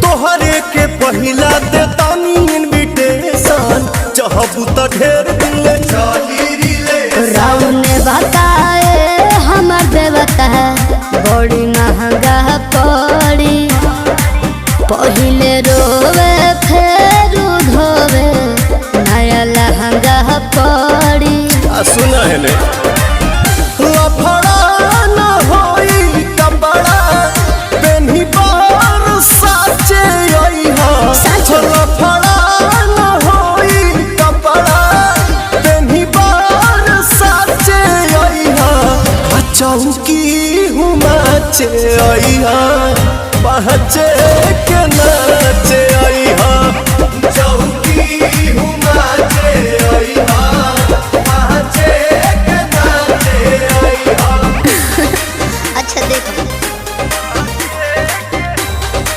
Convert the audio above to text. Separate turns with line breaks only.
तोहरे के पहिला देतानी इनविटेशन चाहबू त ढेर दिन ले चली रिले
राउन बताए हमर देवता बड़ी महंगा पड़ी पहिले रोवे फेर धोवे नया लहंगा पड़ी
सुना है ने लफड़ा न होई कपड़ा पेन्ही बार साचे आई हा लफड़ा न होई कपड़ा पेन्ही बार साचे आई हा चौकी हुमाचे आई हा पहचे के नाचे आई हा